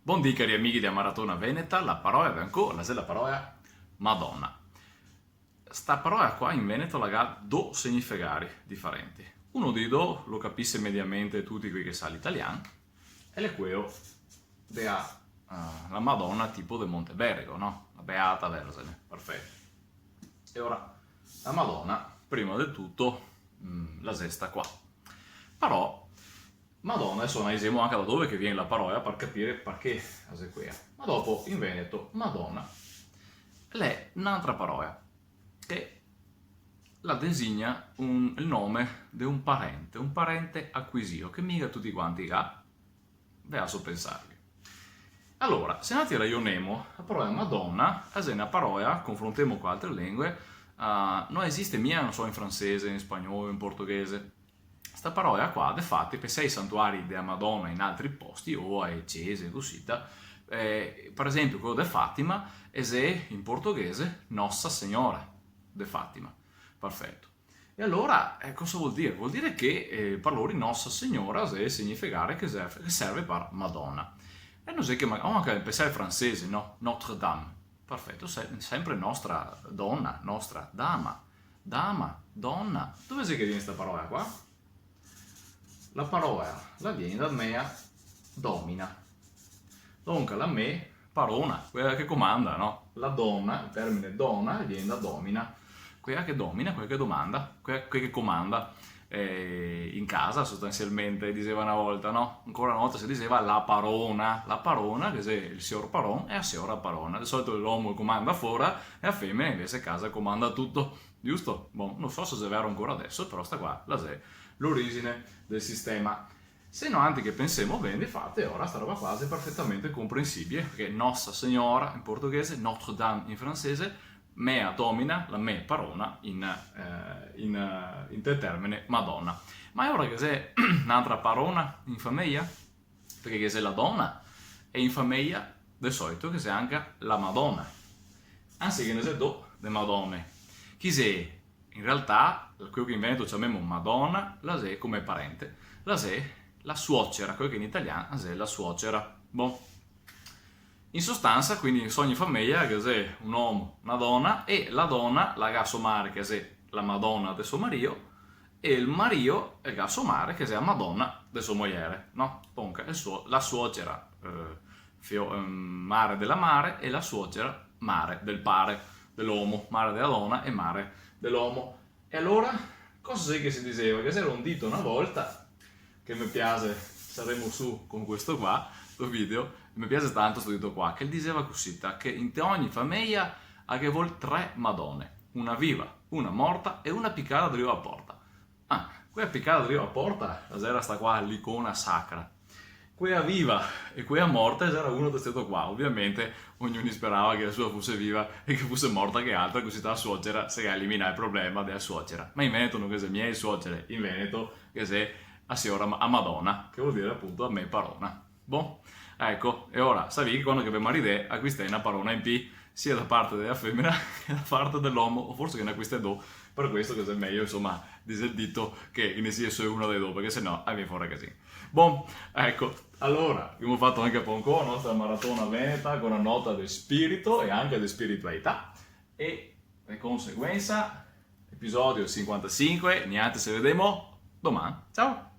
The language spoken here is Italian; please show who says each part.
Speaker 1: Buondì cari amici di Maratona Veneta, la parola è ancora, la parola Madonna. Sta parola qua in Veneto ha due significati differenti. Uno di due lo capisce mediamente tutti quelli che sa l'italiano, e è quello della la Madonna tipo del Montebergo, no? La Beata Vergine, perfetto. E ora, la Madonna, prima di tutto, la sesta qua. Però Madonna, adesso analizziamo anche da dove che viene la parola per capire perché è qui. Ma dopo, in Veneto, Madonna è un'altra parola che la designa il nome di un parente acquisito, che mica tutti quanti ha, ve so pensarvi. Allora, se noi ragioniamo, la parola Madonna è una parola, confrontiamo con altre lingue, non esiste mica, non so, in francese, in spagnolo, in portoghese. Questa parola qua, infatti, per sei santuari della Madonna in altri posti o a chiese così, per esempio quello di Fatima è in portoghese Nossa Signora di Fatima. Perfetto. E allora cosa vuol dire? Vuol dire che per loro Nossa Signora significare che serve per Madonna. E non so che anche pensare al francese, no? Notre Dame. Perfetto, sempre nostra donna, nostra dama. Dama, donna. Dove sei che viene questa parola qua? La parola la viene da mea domina. Dunque la me parona, quella che comanda, no? La donna, il termine donna viene da domina, quella che domina, quella che domanda, quella che comanda. In casa sostanzialmente diceva una volta, no? Ancora una volta si diceva la parona che è il signor paron e la signora parona. Di solito l'uomo comanda fuori e la femmina invece a casa comanda tutto, giusto? Bon, non so se è vero ancora adesso, però sta qua la è l'origine del sistema. Se no, anche che pensiamo bene, infatti, ora sta roba quasi perfettamente comprensibile, perché Nossa Signora in portoghese, Notre Dame in francese, mea domina, la me parona in termine Madonna. Ma è ora che c'è un'altra parona in famiglia, perché che c'è la donna, e in famiglia di solito che c'è anche la Madonna. Anzi che ne c'è due le Madonne. Chi c'è? In realtà, quello che in Veneto chiamiamo Madonna, la c'è come parente, la c'è la suocera, quello che in italiano è la suocera. Bon. In sostanza, quindi in ogni famiglia che c'è un uomo, una donna, e la donna la ga somare che è la Madonna del suo marito, e il marito è ga somare che è la Madonna del suo moglie, no? Dunque, la suocera mare della mare e la suocera mare del pare dell'uomo, mare della donna e mare dell'uomo. E allora, cosa è che si diceva? Che c'era un dito una volta, che mi piace, saremo su con questo qua, questo video, mi piace tanto questo dito qua, che diceva così, che in ogni famiglia ha che vuol tre Madonne, una viva, una morta e una piccata di riva a porta. Quella piccata di riva a porta, la era sta qua, l'icona sacra. Quella viva e quella morta era uno di questo qua. Ovviamente ognuno sperava che la sua fosse viva e che fosse morta che altra, così la suocera si elimina il problema della suocera. Ma in Veneto non che se miei suocere, in Veneto che se a signora a Madonna, che vuol dire appunto a me parona. Boh, ecco, e ora sapevi che quando che abbiamo l'idea acquistai una parona in P, sia da parte della femmina che da parte dell'uomo, o forse che ne acquistai due, per questo che è meglio, insomma, dice il dito che ne sia solo uno dei due, perché sennò viene fuori così. Boh, ecco, allora, abbiamo fatto anche un po' la nostra maratona veneta con una nota di spirito e anche di spiritualità, e di conseguenza, episodio 55, niente, se vediamo domani. Ciao!